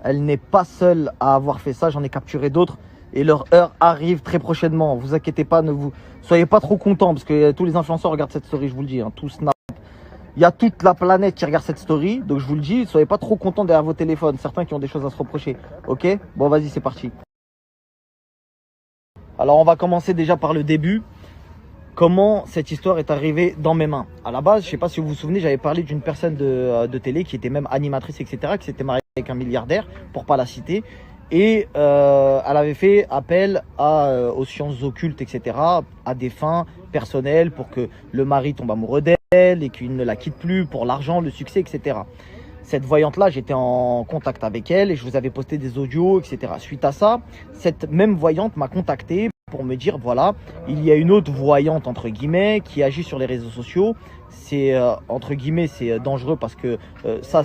Elle n'est pas seule à avoir fait ça. J'en ai capturé d'autres. Et leur heure arrive très prochainement. Vous inquiétez pas, ne vous soyez pas trop contents. Parce que tous les influenceurs regardent cette story, je vous le dis. Hein, tout Snap. Il y a toute la planète qui regarde cette story. Donc je vous le dis, soyez pas trop contents derrière vos téléphones. Certains qui ont des choses à se reprocher. Ok? Bon, vas-y, c'est parti. Alors on va commencer déjà par le début. Comment cette histoire est arrivée dans mes mains. À la base, je ne sais pas si vous vous souvenez, j'avais parlé d'une personne de télé qui était même animatrice, etc., qui s'était mariée avec un milliardaire, pour ne pas la citer. Et elle avait fait appel aux sciences occultes, etc., à des fins personnelles, pour que le mari tombe amoureux d'elle et qu'il ne la quitte plus pour l'argent, le succès, etc. Cette voyante-là, j'étais en contact avec elle et je vous avais posté des audios, etc. Suite à ça, cette même voyante m'a contacté pour me dire, voilà, il y a une autre voyante, entre guillemets, qui agit sur les réseaux sociaux. C'est, entre guillemets, c'est dangereux parce que ça,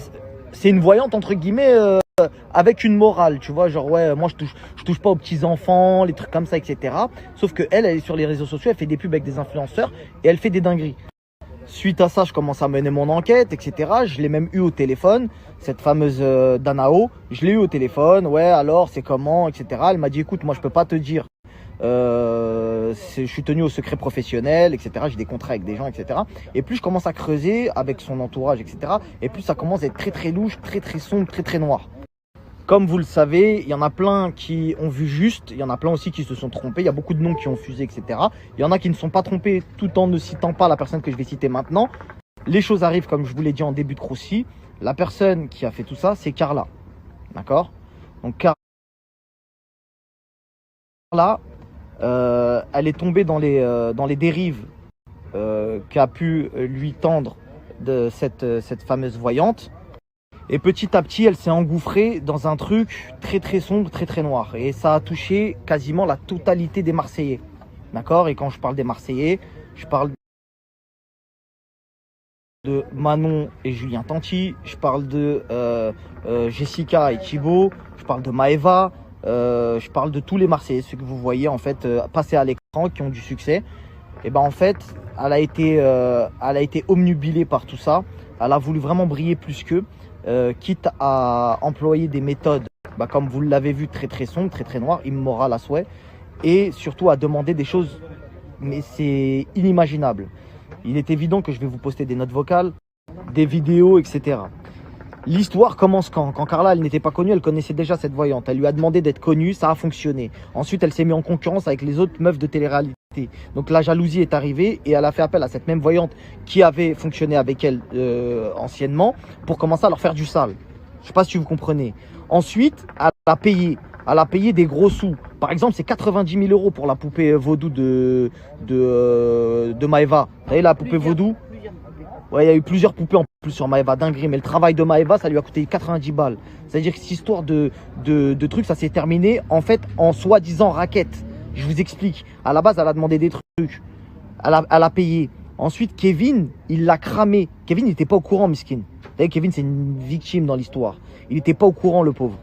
c'est une voyante, entre guillemets, avec une morale, tu vois, genre, ouais, moi, je touche pas aux petits-enfants, les trucs comme ça, etc. Sauf que elle est sur les réseaux sociaux, elle fait des pubs avec des influenceurs et elle fait des dingueries. Suite à ça, je commence à mener mon enquête, etc. Je l'ai même eu au téléphone, cette fameuse Danao. Je l'ai eu au téléphone, ouais, alors, c'est comment, etc. Elle m'a dit, écoute, moi, je peux pas te dire. Je suis tenu au secret professionnel, etc. J'ai des contrats avec des gens, etc. Et plus je commence à creuser avec son entourage, etc. Et plus ça commence à être très, très louche, très, très sombre, très, très noir. Comme vous le savez, il y en a plein qui ont vu juste, il y en a plein aussi qui se sont trompés, il y a beaucoup de noms qui ont fusé, etc. Il y en a qui ne sont pas trompés tout en ne citant pas la personne que je vais citer maintenant. Les choses arrivent comme je vous l'ai dit en début de Croussi. La personne qui a fait tout ça, c'est Carla. D'accord? Donc Carla, elle est tombée dans les dérives qu'a pu lui tendre de cette fameuse voyante. Et petit à petit, elle s'est engouffrée dans un truc très très sombre, très très noir. Et ça a touché quasiment la totalité des Marseillais. D'accord? Et quand je parle des Marseillais, je parle de Manon et Julien Tanti, je parle de Jessica et Thibaut, je parle de Maëva, je parle de tous les Marseillais, ceux que vous voyez en fait passer à l'écran, qui ont du succès. Et ben en fait, elle a été omnubilée par tout ça. Elle a voulu vraiment briller plus qu'eux. Quitte à employer des méthodes, comme vous l'avez vu, très très sombres, très très noires, immorales à souhait, et surtout à demander des choses, mais c'est inimaginable. Il est évident que je vais vous poster des notes vocales, des vidéos, etc. L'histoire commence quand Carla, elle n'était pas connue, elle connaissait déjà cette voyante. Elle lui a demandé d'être connue, ça a fonctionné. Ensuite, elle s'est mise en concurrence avec les autres meufs de télé-réalité. Donc la jalousie est arrivée et elle a fait appel à cette même voyante qui avait fonctionné avec elle anciennement pour commencer à leur faire du sale. Je ne sais pas si vous comprenez. Ensuite, elle a payé des gros sous. Par exemple, c'est 90 000 € pour la poupée vaudou de Maëva. Vous savez, la poupée vaudou? Ouais, il y a eu plusieurs poupées en plus sur Maëva, dinguerie. Mais le travail de Maëva, ça lui a coûté 90 balles. C'est-à-dire que cette histoire de trucs, ça s'est terminé en fait en soi-disant raquette. Je vous explique. À la base, elle a demandé des trucs. Elle a payé. Ensuite, Kevin, il l'a cramé. Kevin n'était pas au courant, miskin. Vous savez, Kevin, c'est une victime dans l'histoire. Il n'était pas au courant, le pauvre.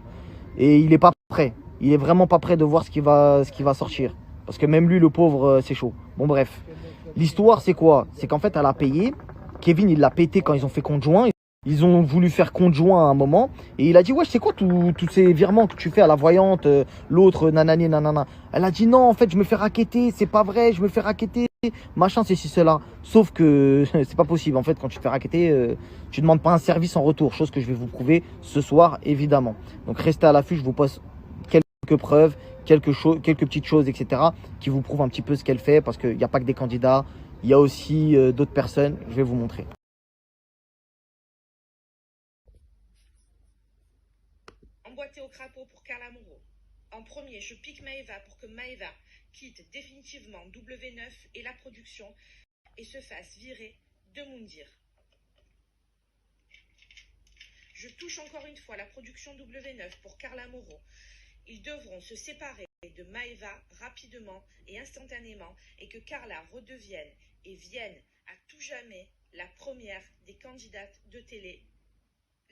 Et il n'est pas prêt. Il est vraiment pas prêt de voir ce qui va sortir. Parce que même lui, le pauvre, c'est chaud. Bon, bref. L'histoire, c'est quoi? C'est qu'en fait, elle a payé. Kevin, il l'a pété quand ils ont fait compte joint. Ils ont voulu faire compte joint à un moment. Et il a dit, ouais, c'est quoi tous ces virements que tu fais à la voyante, l'autre, nanani, nanana. Elle a dit, non, en fait, je me fais racketter. C'est pas vrai, je me fais racketter. Machin, c'est ci, cela. Sauf que c'est pas possible. En fait, quand tu te fais racketter, tu demandes pas un service en retour. Chose que je vais vous prouver ce soir, évidemment. Donc, restez à l'affût. Je vous pose quelques preuves, quelques petites choses, etc. qui vous prouvent un petit peu ce qu'elle fait. Parce qu'il n'y a pas que des candidats. Il y a aussi d'autres personnes, je vais vous montrer. Emboîté au crapaud pour Carla Moreau. En premier, je pique Maëva pour que Maëva quitte définitivement W9 et la production et se fasse virer de Moundir. Je touche encore une fois la production W9 pour Carla Moreau. Ils devront se séparer de Maëva rapidement et instantanément et que Carla redevienne et vienne à tout jamais la première des candidates de télé,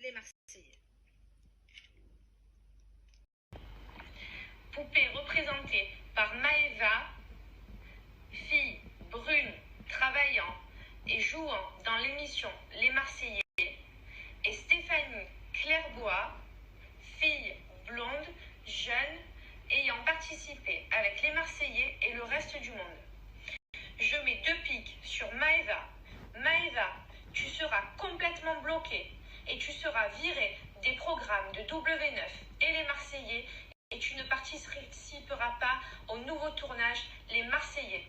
les Marseillais. Poupée représentée par Maëva, fille brune, travaillant et jouant dans l'émission Les Marseillais, et Stéphanie Clairbois, fille participer avec les Marseillais et le reste du monde. Je mets 2 piques sur Maeva. Maeva, tu seras complètement bloqué et tu seras viré des programmes de W9 et les Marseillais et tu ne participeras pas au nouveau tournage Les Marseillais.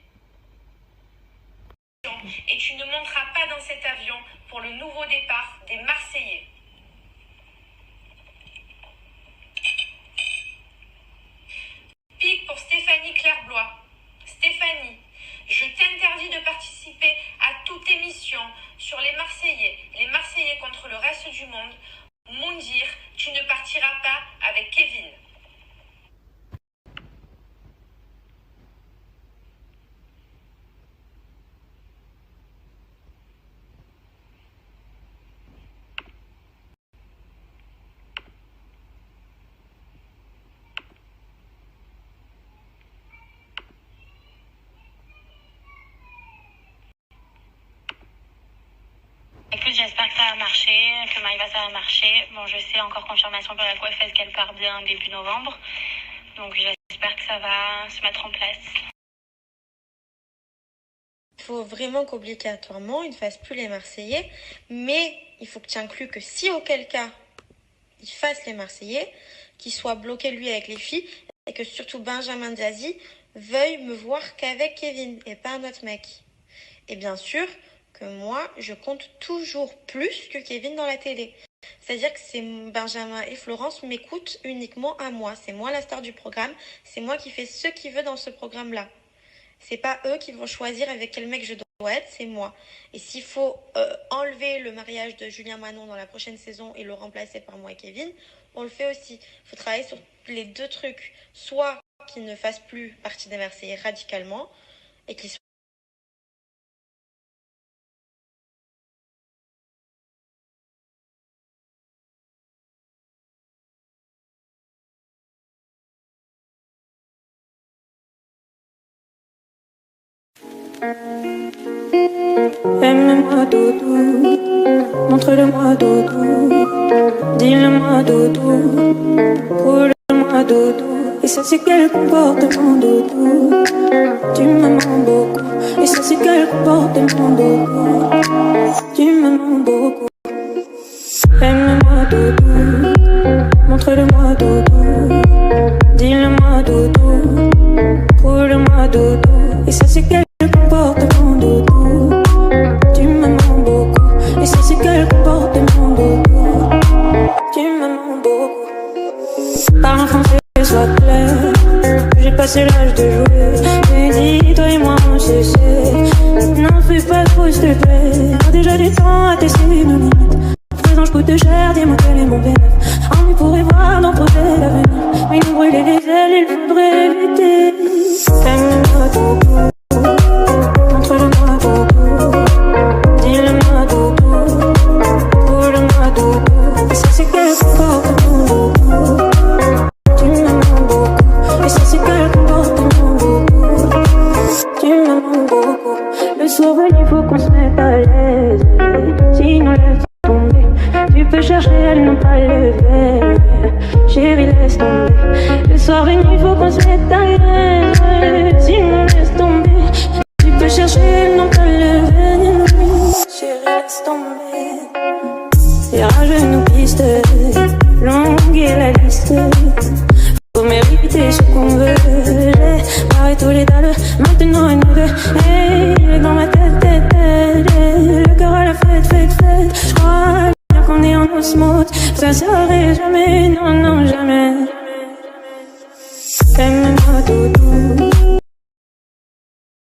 Et tu ne monteras pas dans cet avion pour le nouveau départ des Marseillais. Pique pour Stéphanie Clairblois. Stéphanie, je t'interdis de participer à toute émission sur les Marseillais contre le reste du monde. Moundir, tu ne partiras pas avec Kevin. Écoute, j'espère que ça va marcher, que Maïva ça va marcher. Bon, je sais encore confirmation pour la coiffeuse qu'elle part bien début novembre. Donc j'espère que ça va se mettre en place. Il faut vraiment qu'obligatoirement il ne fasse plus les Marseillais, mais il faut que tu inclues que si auquel cas il fasse les Marseillais, qu'il soit bloqué lui avec les filles et que surtout Benjamin Diazy veuille me voir qu'avec Kevin et pas un autre mec. Et bien sûr que moi je compte toujours plus que Kevin dans la télé. C'est-à-dire que c'est Benjamin et Florence m'écoutent uniquement à moi. C'est moi la star du programme, c'est moi qui fais ce qu'il veut dans ce programme-là. C'est pas eux qui vont choisir avec quel mec je dois être, c'est moi. Et s'il faut enlever le mariage de Julien Manon dans la prochaine saison et le remplacer par moi et Kevin, on le fait aussi. Il faut travailler sur les deux trucs. Soit qu'ils ne fassent plus partie des Marseillais radicalement et qu'ils soient Aime-moi doudou, montre-le-moi doudou, dis-le-moi doudou, roule-le-moi doudou. Et ça c'est quel comportement doudou, tu me mens beaucoup. Et ça c'est quel comportement doudou, tu me mens beaucoup. Aime-moi doudou, montre-le-moi doudou, dis-le-moi doudou, roule-le-moi doudou. Et ça c'est quel comportement doudou, tu me mens beaucoup. Et ça c'est quel comportement doudou, tu me mens beaucoup. Parle en français, sois clair, j'ai passé l'âge de jouer. J'ai dit, toi et moi on se sait, n'en fais pas trop s'il te plaît. Déjà du temps à tester nos limites. Présent je coûte cher, dis-moi quel est mon bénéfice. On pourrait voir dans projet l'avenir, mais nous brûler les ailes, il faudrait éviter. Aime-moi doudou, montre-le-moi doudou, dis-le-moi doudou, roule-le-moi doudou. Et ça c'est quel comportement doudou, tu me mens beaucoup. Et ça c'est quel comportement doudou, tu me mens beaucoup. Le soir venu faut qu'on se mette à l'aise, sinon laisse tomber. Tu peux chercher, elles n'ont pas levé. Chérie laisse tomber. Le soir venu faut qu'on se mette à l'aise, sinon laisse tomber. Tu peux chercher, elles n'ont pas levé. Chérie laisse tomber. Les rageux nous pistent, longue est la liste. Faut mériter ce qu'on veut. J'ai barré tous les dalles, maintenant elle nous veut. Hey, il est dans ma tête, le cœur à la fête. Je crois bien qu'on est en osmose. Ça serait jamais, non, non.